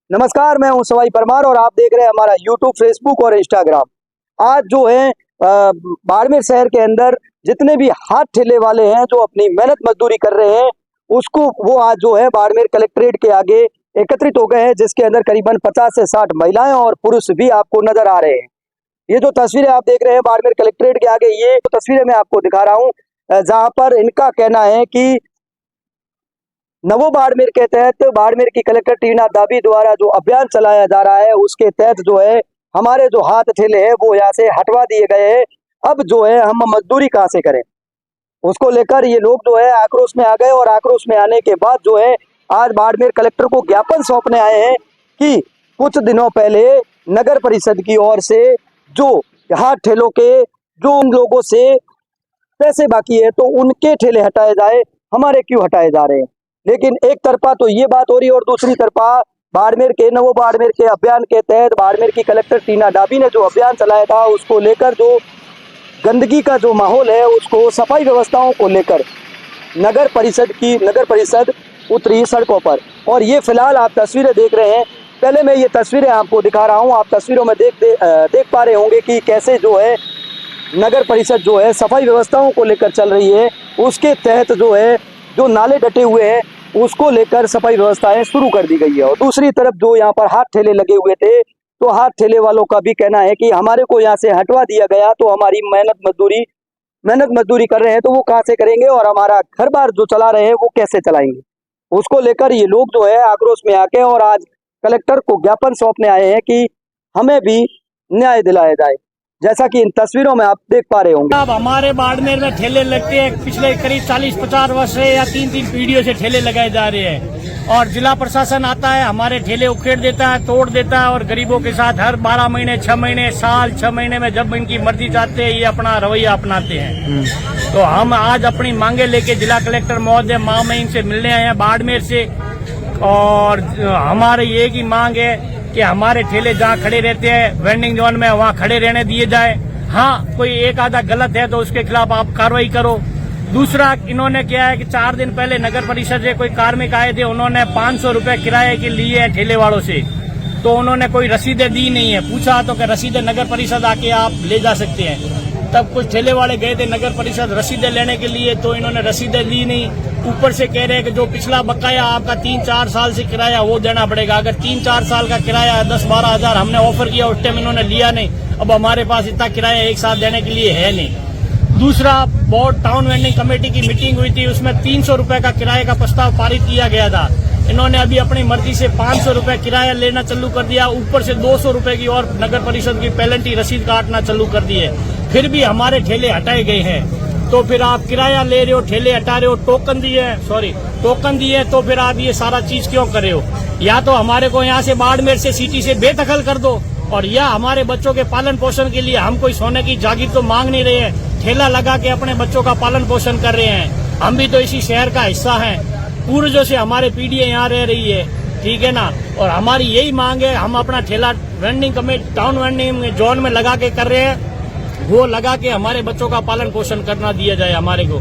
नमस्कार, मैं हूं सवाई परमार और आप देख रहे हैं हमारा यूट्यूब, फेसबुक और इंस्टाग्राम। आज जो है बाड़मेर शहर के अंदर जितने भी हाथ ठेले वाले हैं जो अपनी मेहनत मजदूरी कर रहे हैं उसको वो आज जो है बाड़मेर कलेक्ट्रेट के आगे एकत्रित हो गए हैं, जिसके अंदर करीबन 50 से 60 महिलाएं और पुरुष भी आपको नजर आ रहे हैं। ये जो तस्वीरें आप देख रहे हैं बाड़मेर कलेक्ट्रेट के आगे, ये तस्वीरें मैं आपको दिखा रहा हूँ जहाँ पर इनका कहना है कि नवो बाड़मेर के तहत बाड़मेर की कलेक्टर टीना दाबी द्वारा जो अभियान चलाया जा रहा है उसके तहत जो है हमारे जो हाथ ठेले हैं वो यहाँ से हटवा दिए गए हैं। अब जो है हम मजदूरी कहाँ से करें, उसको लेकर ये लोग जो है आक्रोश में आ गए और आक्रोश में आने के बाद जो है आज बाड़मेर कलेक्टर को ज्ञापन सौंपने आए हैं कि कुछ दिनों पहले नगर परिषद की ओर से जो हाथ ठेलों के जो उन लोगों से पैसे बाकी है तो उनके ठेले हटाए जाए, हमारे क्यों हटाए जा रहे हैं। लेकिन एक तरफा तो ये बात हो रही है और दूसरी तरफा बाड़मेर के नवो बाड़मेर के अभियान के तहत बाड़मेर की कलेक्टर टीना दाबी ने जो अभियान चलाया था उसको लेकर जो गंदगी का जो माहौल है उसको सफाई व्यवस्थाओं को लेकर नगर परिषद उतरी सड़कों पर। और ये फिलहाल आप तस्वीरें देख रहे हैं। पहले मैं ये तस्वीरें आपको दिखा रहा हूँ, आप तस्वीरों में देख पा रहे होंगे कि कैसे जो है नगर परिषद जो है सफाई व्यवस्थाओं को लेकर चल रही है। उसके तहत जो है जो नाले डटे हुए हैं उसको लेकर सफाई व्यवस्थाएं शुरू कर दी गई है। और दूसरी तरफ जो यहाँ पर हाथ ठेले लगे हुए थे तो हाथ ठेले वालों का भी कहना है कि हमारे को यहाँ से हटवा दिया गया तो हमारी मेहनत मजदूरी कर रहे हैं तो वो कहाँ से करेंगे और हमारा घर बार जो चला रहे हैं वो कैसे चलाएंगे। उसको लेकर ये लोग जो है आक्रोश में आके और आज कलेक्टर को ज्ञापन सौंपने आए हैं कि हमें भी न्याय दिलाया जाए, जैसा कि इन तस्वीरों में आप देख पा रहे होंगे। अब हमारे बाड़मेर में ठेले लगते हैं, पिछले करीब 40-50 वर्ष से या 3 पीढ़ियों से ठेले लगाए जा रहे हैं और जिला प्रशासन आता है, हमारे ठेले उखेड़ देता है, तोड़ देता है और गरीबों के साथ हर 12 महीने, 6 महीने, साल 6 महीने में जब इनकी मर्जी चाहते हैं ये अपना रवैया अपनाते हैं। तो हम आज अपनी मांगे लेके जिला कलेक्टर महोदय में इनसे मिलने आए हैं बाड़मेर से और हमारे ये की मांग है कि हमारे ठेले जहाँ खड़े रहते हैं वेंडिंग जोन में वहाँ खड़े रहने दिए जाए। हाँ, कोई एक आधा गलत है तो उसके खिलाफ आप कार्रवाई करो। दूसरा, इन्होंने क्या है कि 4 दिन पहले नगर परिषद से कोई कार्मिक आए थे, उन्होंने 500 रुपए किराए के लिए है ठेले वालों से, तो उन्होंने कोई रसीदें दी नहीं है। पूछा तो कि रसीदें नगर परिषद आके आप ले जा सकते हैं। तब कुछ ठेले वाले गए थे नगर परिषद रसीदें लेने के लिए तो इन्होंने रसीदें ली नहीं। ऊपर से कह रहे हैं कि जो पिछला बकाया आपका 3-4 साल से किराया वो देना पड़ेगा। अगर 3-4 साल का किराया 10-12 हजार हमने ऑफर किया, उस टाइम इन्होंने लिया नहीं। अब हमारे पास इतना किराया एक साथ देने के लिए है नहीं। दूसरा, बोर्ड टाउन वेंडिंग कमेटी की मीटिंग हुई थी, उसमें 300 रुपए का किराए का प्रस्ताव पारित किया गया था। इन्होंने अभी अपनी मर्जी से 500 रुपए किराया लेना चालू कर दिया, ऊपर से 200 रुपए की और नगर परिषद की पेनल्टी रसीद काटना चालू कर दी है। फिर भी हमारे ठेले हटाए गए हैं। तो फिर आप किराया ले रहे हो, ठेले हटा रहे हो, टोकन दिए तो फिर आप ये सारा चीज क्यों कर रहे हो। या तो हमारे को यहाँ से बाड़मेर से सिटी से बेदखल कर दो और या हमारे बच्चों के पालन पोषण के लिए हम कोई सोने की जागीर तो मांग नहीं रहे हैं, ठेला लगा के अपने बच्चों का पालन पोषण कर रहे हैं। हम भी तो इसी शहर का हिस्सा हैं, पूर्वजों से हमारे पीढ़ियां यहाँ रह रही है, ठीक है ना। और हमारी यही मांग है, हम अपना ठेला vending committee town vending zone में लगा के कर रहे हैं, वो लगा के हमारे बच्चों का पालन पोषण करना दिया जाए। हमारे को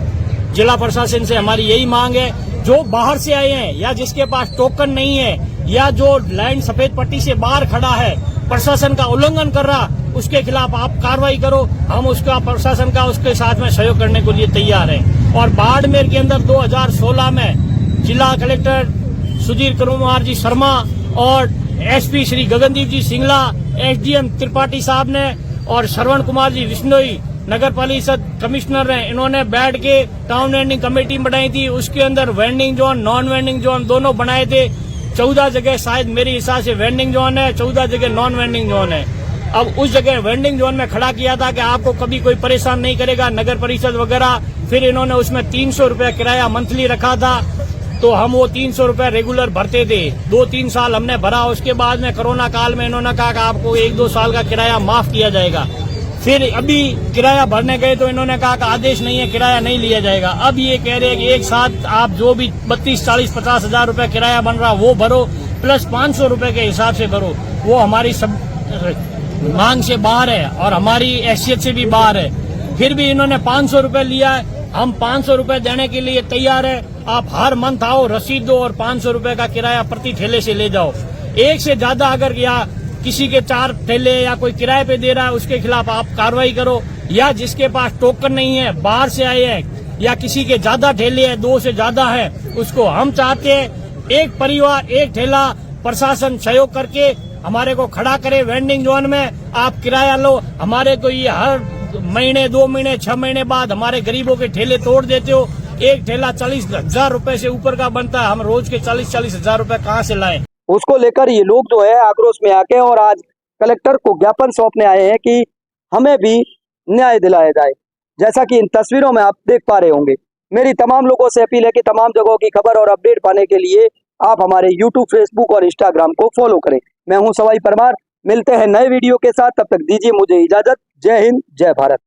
जिला प्रशासन से हमारी यही मांग है, जो बाहर से आए हैं या जिसके पास टोकन नहीं है या जो लाइन सफेद पट्टी से बाहर खड़ा है, प्रशासन का उल्लंघन कर रहा, उसके खिलाफ आप कार्रवाई करो। हम उसका प्रशासन का उसके साथ में सहयोग करने के लिए तैयार हैं। और बाड़मेर के अंदर 2016 में जिला कलेक्टर सुधीर कुमार जी शर्मा और एसपी श्री गगनदीप जी सिंगला, एसडीएम त्रिपाठी साहब ने और श्रवण कुमार जी विश्नोई नगर परिषद कमिश्नर हैं, इन्होंने बैठ के टाउन वेंडिंग कमेटी बनाई थी। उसके अंदर vending zone, non vending zone दोनों बनाए थे। 14 जगह शायद मेरे हिसाब से वेंडिंग जोन है, 14 जगह नॉन वेंडिंग जोन है। अब उस जगह वेंडिंग जोन में खड़ा किया था कि आपको कभी कोई परेशान नहीं करेगा नगर परिषद वगैरह। फिर इन्होंने उसमें 300 रुपया किराया मंथली रखा था, तो हम वो 300 रुपया रेगुलर भरते थे। 2-3 साल हमने भरा। उसके बाद में कोरोना काल में इन्होंने कहा कि आपको 1-2 साल का किराया माफ किया जाएगा। फिर अभी किराया भरने गए तो इन्होंने कहा कि आदेश नहीं है, किराया नहीं लिया जाएगा। अब ये कह रहे हैं कि एक साथ आप जो भी 32, 40, 50 हजार रुपया किराया बन रहा वो भरो, प्लस 500 रुपए के हिसाब से भरो। वो हमारी सब मांग से बाहर है और हमारी हैसियत से भी बाहर है। फिर भी इन्होंने 500 रुपए लिया है, हम 500 रुपए देने के लिए तैयार है। आप हर मंथ आओ, रसीद दो और 500 रुपए का किराया प्रति ठेले से ले जाओ। एक से ज्यादा अगर या किसी के 4 ठेले या कोई किराए पे दे रहा है उसके खिलाफ आप कार्रवाई करो, या जिसके पास टोकन नहीं है, बाहर से आए हैं, या किसी के ज्यादा ठेले है, 2 से ज्यादा है, उसको हम चाहते हैं एक परिवार एक ठेला, प्रशासन सहयोग करके हमारे को खड़ा करे वेंडिंग जोन में। आप किराया लो, हमारे को ये हर महीने 2 महीने 6 महीने बाद हमारे गरीबों के ठेले तोड़ देते हो। एक ठेला 40,000 रुपए से ऊपर का बनता है, हम रोज के 40-40 हजार रुपए कहाँ से लाएं? उसको लेकर ये लोग जो है आक्रोश में आके और आज कलेक्टर को ज्ञापन सौंपने आए हैं कि हमें भी न्याय दिलाया जाए। जैसा कि इन तस्वीरों में आप देख पा रहे होंगे, मेरी तमाम लोगों से अपील है कि तमाम जगहों की खबर और अपडेट पाने के लिए आप हमारे YouTube, Facebook और Instagram को फॉलो करें। मैं हूं सवाई परमार, मिलते हैं नए वीडियो के साथ, तब तक दीजिए मुझे इजाजत। जय हिंद, जय भारत।